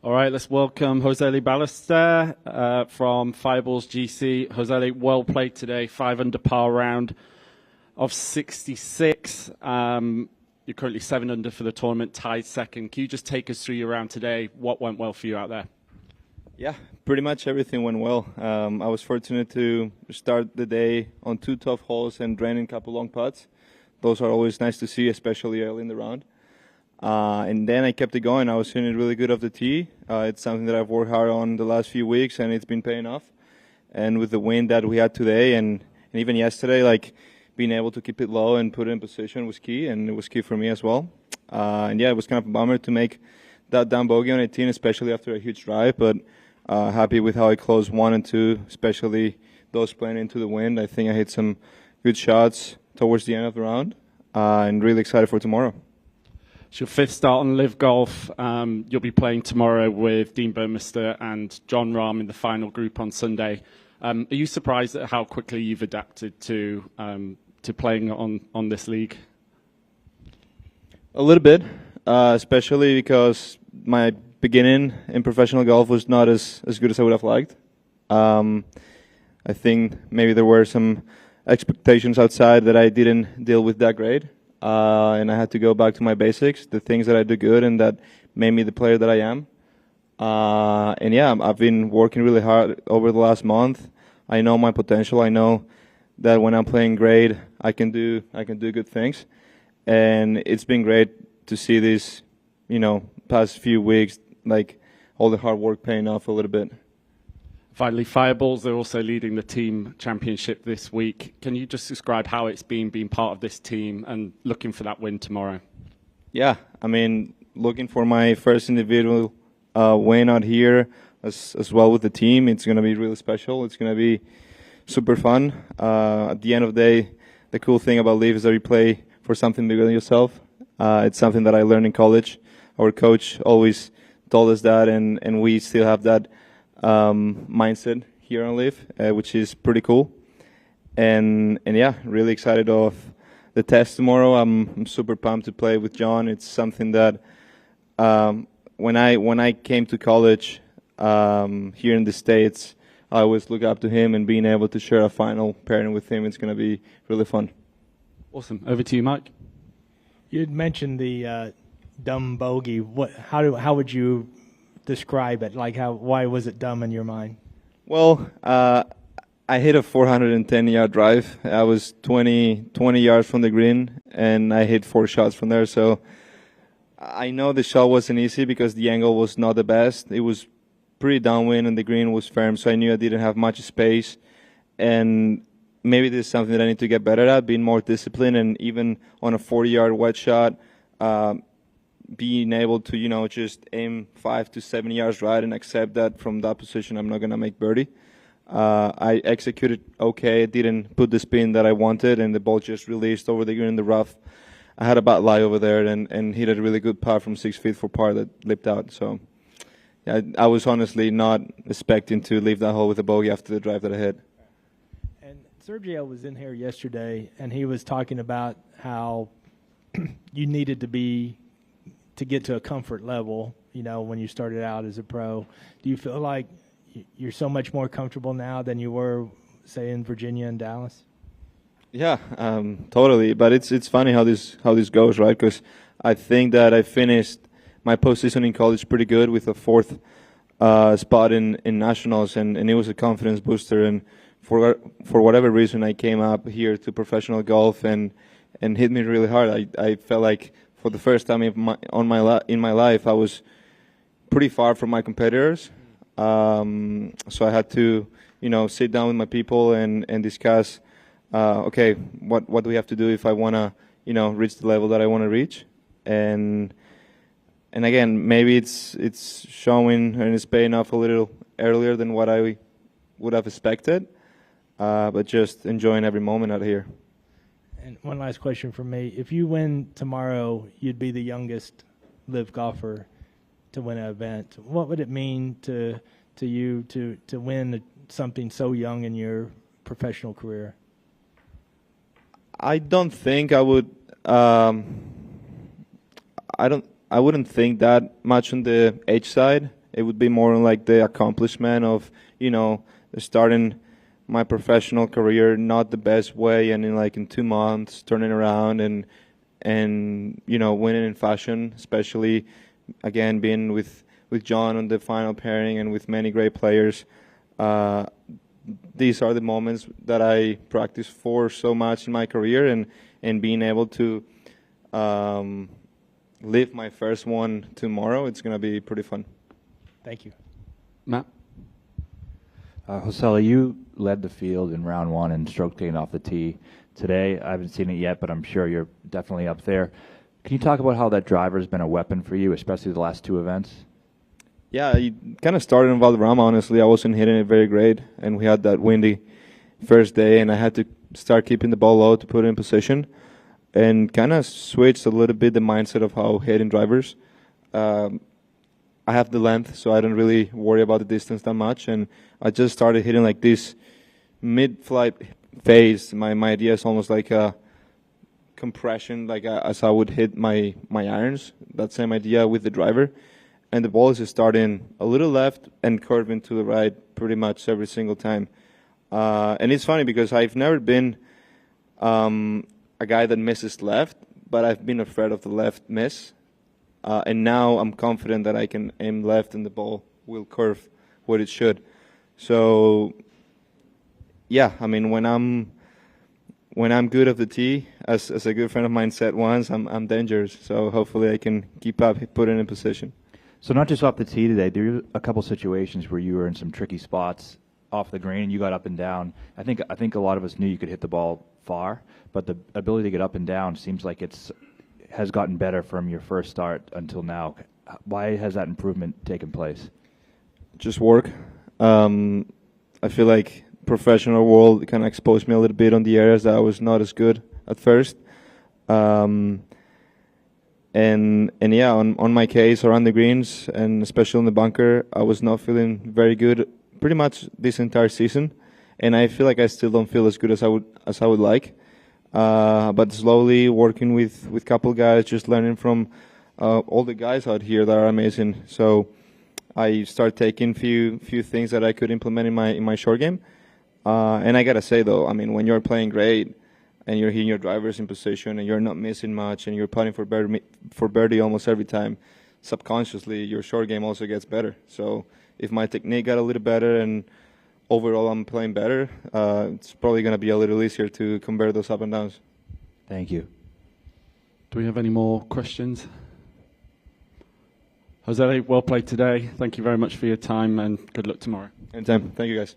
All right, let's welcome Josele Ballester from Fireballs GC. Josele, well played today, 5 under par round of 66. You're currently 7 under for the tournament, tied second. Can you just take us through your round today? What went well for you out there? Yeah, pretty much everything went well. I was fortunate to start the day on 2 tough holes and drain in a couple long putts. Those are always nice to see, especially early in the round. And then I kept it going. I was feeling really good off the tee. It's something that I've worked hard on the last few weeks, and it's been paying off. And with the wind that we had today and even yesterday, like being able to keep it low and put it in position was key, and it was key for me as well. And yeah, it was kind of a bummer to make that down bogey on 18, especially after a huge drive, but happy with how I closed 1 and 2, especially those playing into the wind. I think I hit some good shots towards the end of the round, and really excited for tomorrow. It's your 5th start on LIV Golf. You'll be playing tomorrow with Dean Burmester and John Rahm in the final group on Sunday. Are you surprised at how quickly you've adapted to playing on this league? A little bit, especially because my beginning in professional golf was not as good as I would have liked. I think maybe there were some expectations outside that I didn't deal with that great. And I had to go back to my basics, the things that I do good and that made me the player that I am. And yeah, I've been working really hard over the last month. I know my potential. I know that when I'm playing great, I can do good things. And it's been great to see this, past few weeks, like all the hard work paying off a little bit. Finally, Fireballs, they're also leading the team championship this week. Can you just describe how it's been being part of this team and looking for that win tomorrow? Yeah, I mean, looking for my first individual win out here as well with the team. It's going to be really special. It's going to be super fun. At the end of the day, the cool thing about LIV is that you play for something bigger than yourself. It's something that I learned in college. Our coach always told us that, and we still have that mindset here on LIV, which is pretty cool. And yeah, really excited of the test tomorrow. I'm super pumped to play with John. It's something that when I came to college here in the States, I always look up to him, and being able to share a final pairing with him, it's going to be really fun. Awesome. Over to you, Mike. You had mentioned the dumb bogey. How would you describe it? Why was it dumb in your mind? Well, I hit a 410-yard drive. I was 20 yards from the green, and I hit 4 shots from there. So I know the shot wasn't easy because the angle was not the best. It was pretty downwind, and the green was firm, so I knew I didn't have much space. And maybe this is something that I need to get better at, being more disciplined, and even on a 40-yard wedge shot, being able to, just aim 5 to 7 yards right and accept that from that position I'm not going to make birdie. I executed okay. I didn't put the spin that I wanted, and the ball just released over the green in the rough. I had a bad lie over there and hit a really good putt from 6 feet for par that lipped out. So yeah, I was honestly not expecting to leave that hole with a bogey after the drive that I hit. And Sergio was in here yesterday, and he was talking about how you needed to get to a comfort level, when you started out as a pro. Do you feel like you're so much more comfortable now than you were, say, in Virginia and Dallas? Yeah, totally. But it's funny how this goes, right? Because I think that I finished my postseason in college pretty good with a 4th spot in nationals, and it was a confidence booster. And for whatever reason, I came up here to professional golf and hit me really hard. I felt like for the first time in my life, I was pretty far from my competitors. So I had to, sit down with my people and discuss, okay, what do we have to do if I want to, reach the level that I want to reach? And again, maybe it's showing and it's paying off a little earlier than what I would have expected, but just enjoying every moment out here. And one last question from me. If you win tomorrow, you'd be the youngest LIV golfer to win an event. What would it mean to you to win something so young in your professional career? I don't think I would. I wouldn't think that much on the age side. It would be more like the accomplishment of, starting my professional career not the best way, and in 2 months turning around and winning in fashion, especially again being with John on the final pairing and with many great players. These are the moments that I practice for so much in my career, and being able to live my first one tomorrow, it's going to be pretty fun. Thank you. Matt? Josele, you led the field in round 1 in stroke gain off the tee. Today, I haven't seen it yet, but I'm sure you're definitely up there. Can you talk about how that driver has been a weapon for you, especially the last 2 events? Yeah, it kind of started in Valderrama, honestly. I wasn't hitting it very great, and we had that windy first day, and I had to start keeping the ball low to put it in position, and kind of switched a little bit the mindset of how hitting drivers. I have the length, so I don't really worry about the distance that much, and I just started hitting like this mid-flight phase. My idea is almost like a compression, like as I would hit my irons. That same idea with the driver, and the ball is starting a little left and curving to the right pretty much every single time. And it's funny because I've never been a guy that misses left, but I've been afraid of the left miss. And now I'm confident that I can aim left and the ball will curve what it should. So, yeah, I mean, when I'm good at the tee, as a good friend of mine said once, I'm dangerous. So hopefully I can keep up, put it in position. So not just off the tee today, there were a couple situations where you were in some tricky spots off the green and you got up and down. I think a lot of us knew you could hit the ball far, but the ability to get up and down seems like has gotten better from your first start until now. Why has that improvement taken place? Just work. I feel like professional world kind of exposed me a little bit on the areas that I was not as good at first. And yeah, on my case around the greens and especially in the bunker, I was not feeling very good pretty much this entire season, and I feel like I still don't feel as good as I would like. But slowly working with a couple guys, just learning from all the guys out here that are amazing. So I start taking few things that I could implement in my short game. And I gotta say though, I mean, when you're playing great and you're hitting your drivers in position and you're not missing much and you're putting for birdie almost every time, subconsciously your short game also gets better. So if my technique got a little better and overall I'm playing better, it's probably going to be a little easier to convert those up and downs. Thank you. Do we have any more questions? Josele, well played today. Thank you very much for your time and good luck tomorrow. Anytime. Thank you, guys.